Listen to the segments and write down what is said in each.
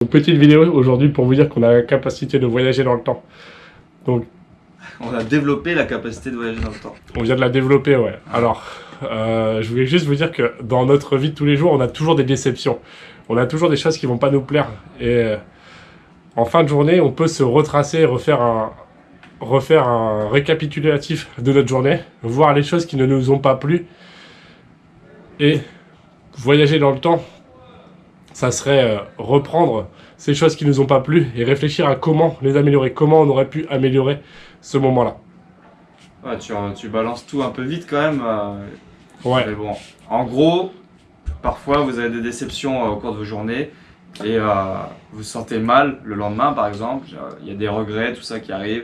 Une petite vidéo aujourd'hui pour vous dire qu'on a la capacité de voyager dans le temps. Donc, on a développé la capacité de voyager dans le temps. on vient de la développer, ouais. Alors, je voulais juste vous dire que dans notre vie de tous les jours, on a toujours des déceptions. On a toujours des choses qui vont pas nous plaire. Et en fin de journée, on peut se retracer, refaire un récapitulatif de notre journée, voir les choses qui ne nous ont pas plu et voyager dans le temps. Ça serait reprendre ces choses qui nous ont pas plu et réfléchir à comment les améliorer, comment on aurait pu améliorer ce moment-là. Ouais, tu balances tout un peu vite quand même. Ouais. Mais bon, en gros, parfois vous avez des déceptions au cours de vos journées et vous vous sentez mal le lendemain par exemple. Il y a des regrets, tout ça qui arrive.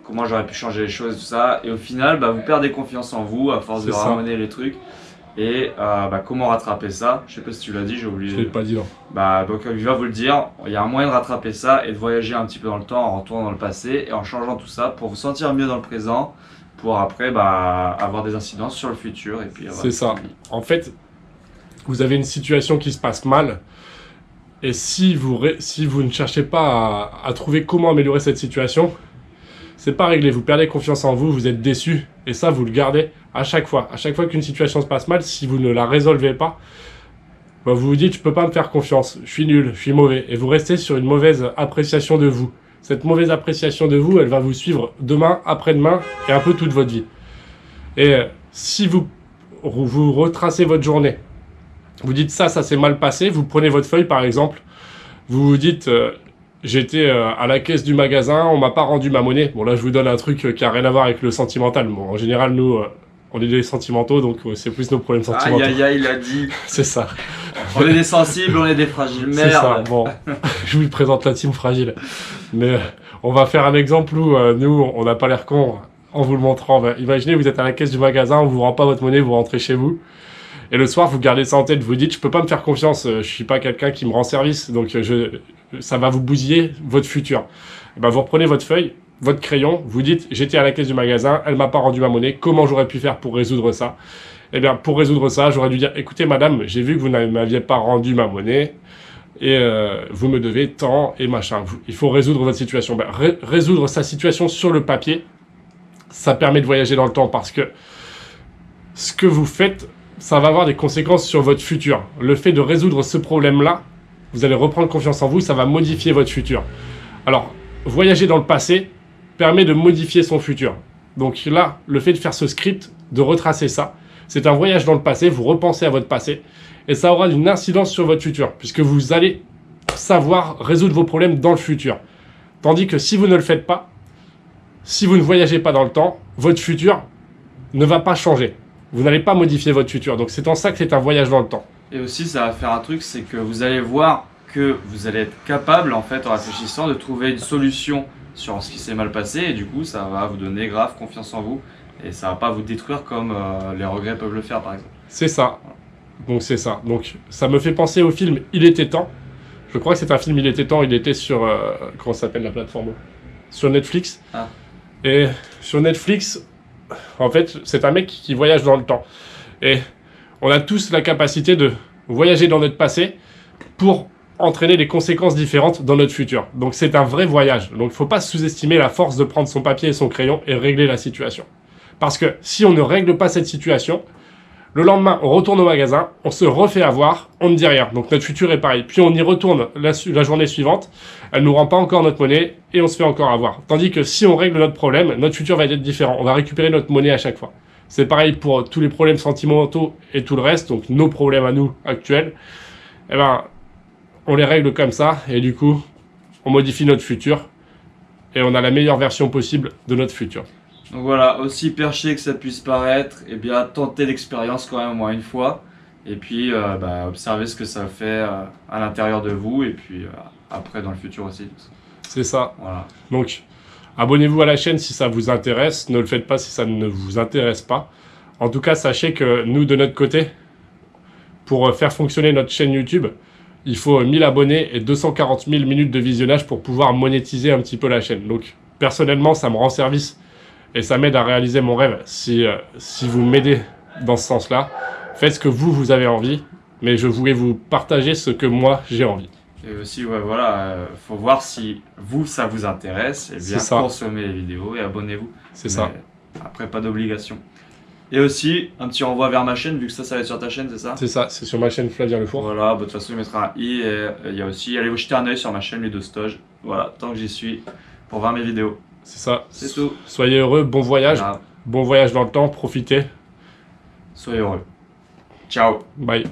Comment j'aurais pu changer les choses, tout ça. Et au final, vous perdez confiance en vous à force de ramener les trucs. Et comment rattraper ça? Je sais pas si tu l'as dit, j'ai oublié. Je l'ai pas dit non. Donc il va vous le dire, il y a un moyen de rattraper ça et de voyager un petit peu dans le temps en retournant dans le passé et en changeant tout ça pour vous sentir mieux dans le présent, pour après avoir des incidences sur le futur. Et puis c'est ça. En fait, vous avez une situation qui se passe mal et si vous ne cherchez pas à trouver comment améliorer cette situation, c'est pas réglé, vous perdez confiance en vous, vous êtes déçu, et ça vous le gardez à chaque fois. À chaque fois qu'une situation se passe mal, si vous ne la résolvez pas, vous vous dites, je peux pas me faire confiance, je suis nul, je suis mauvais, et vous restez sur une mauvaise appréciation de vous. Cette mauvaise appréciation de vous, elle va vous suivre demain, après-demain, et un peu toute votre vie. Et si vous retracez votre journée, vous dites ça s'est mal passé, vous prenez votre feuille par exemple, vous vous dites... J'étais à la caisse du magasin, on m'a pas rendu ma monnaie. Bon là je vous donne un truc qui a rien à voir avec le sentimental. Bon en général nous on est des sentimentaux donc c'est plus nos problèmes sentimentaux. Aïe aïe aïe il a dit. C'est ça. On est des sensibles, on est des fragiles. Merde. C'est ça. Bon, je vous présente la team fragile. Mais on va faire un exemple où nous on n'a pas l'air con en vous le montrant. Imaginez vous êtes à la caisse du magasin, on vous rend pas votre monnaie, vous rentrez chez vous. Et le soir, vous gardez ça en tête, vous dites, je peux pas me faire confiance, je suis pas quelqu'un qui me rend service, donc ça va vous bousiller votre futur. Et vous reprenez votre feuille, votre crayon, vous dites, j'étais à la caisse du magasin, elle m'a pas rendu ma monnaie, comment j'aurais pu faire pour résoudre ça? Eh bien, pour résoudre ça, j'aurais dû dire, écoutez madame, j'ai vu que vous ne m'aviez pas rendu ma monnaie, et vous me devez tant et machin. Il faut résoudre votre situation. Résoudre sa situation sur le papier, ça permet de voyager dans le temps, parce que ce que vous faites, ça va avoir des conséquences sur votre futur. Le fait de résoudre ce problème-là, vous allez reprendre confiance en vous, ça va modifier votre futur. Alors, voyager dans le passé permet de modifier son futur. Donc là, le fait de faire ce script, de retracer ça, c'est un voyage dans le passé, vous repensez à votre passé, et ça aura une incidence sur votre futur, puisque vous allez savoir résoudre vos problèmes dans le futur. Tandis que si vous ne le faites pas, si vous ne voyagez pas dans le temps, votre futur ne va pas changer. Vous n'allez pas modifier votre futur. Donc c'est en ça que c'est un voyage dans le temps. Et aussi ça va faire un truc, c'est que vous allez voir que vous allez être capable en fait en réfléchissant de trouver une solution sur ce qui s'est mal passé et du coup ça va vous donner grave confiance en vous et ça va pas vous détruire comme les regrets peuvent le faire par exemple. C'est ça. Donc c'est ça. Donc ça me fait penser au film Il était temps. Je crois que c'est un film Il était temps. Il était sur comment s'appelle la plateforme? Sur Netflix. Ah. Et sur Netflix, en fait, c'est un mec qui voyage dans le temps. Et on a tous la capacité de voyager dans notre passé pour entraîner des conséquences différentes dans notre futur. Donc c'est un vrai voyage. Donc il ne faut pas sous-estimer la force de prendre son papier et son crayon et régler la situation. Parce que si on ne règle pas cette situation, le lendemain, on retourne au magasin, on se refait avoir, on ne dit rien. Donc notre futur est pareil. Puis on y retourne la journée suivante, elle ne nous rend pas encore notre monnaie et on se fait encore avoir. Tandis que si on règle notre problème, notre futur va être différent. On va récupérer notre monnaie à chaque fois. C'est pareil pour tous les problèmes sentimentaux et tout le reste, donc nos problèmes à nous actuels. Eh ben, on les règle comme ça et du coup, on modifie notre futur et on a la meilleure version possible de notre futur. Donc voilà, aussi perché que ça puisse paraître, eh bien tentez l'expérience quand même au moins une fois et puis observez ce que ça fait à l'intérieur de vous et puis après dans le futur aussi. C'est ça. Voilà. Donc abonnez-vous à la chaîne si ça vous intéresse, ne le faites pas si ça ne vous intéresse pas. En tout cas, sachez que nous de notre côté, pour faire fonctionner notre chaîne YouTube, il faut 1000 abonnés et 240 000 minutes de visionnage pour pouvoir monétiser un petit peu la chaîne. Donc personnellement, ça me rend service. Et ça m'aide à réaliser mon rêve. Si vous m'aidez dans ce sens-là, faites ce que vous avez envie, mais je voulais vous partager ce que moi j'ai envie. Et aussi, ouais, voilà, faut voir si vous, ça vous intéresse, et bien C'est ça. consommez les vidéos et abonnez-vous. C'est ça. Mais après, pas d'obligation. Et aussi, un petit renvoi vers ma chaîne, vu que ça va être sur ta chaîne, c'est ça? C'est ça, c'est sur ma chaîne Flavien Le Four. Voilà, bah, de toute façon, il mettra un i, et il y a aussi, allez vous jeter un œil sur ma chaîne Ludo Stoge. Voilà, tant que j'y suis, pour voir mes vidéos. C'est ça. C'est tout. Soyez heureux, bon voyage. Voilà. Bon voyage dans le temps, profitez. Soyez heureux. Ciao. Bye.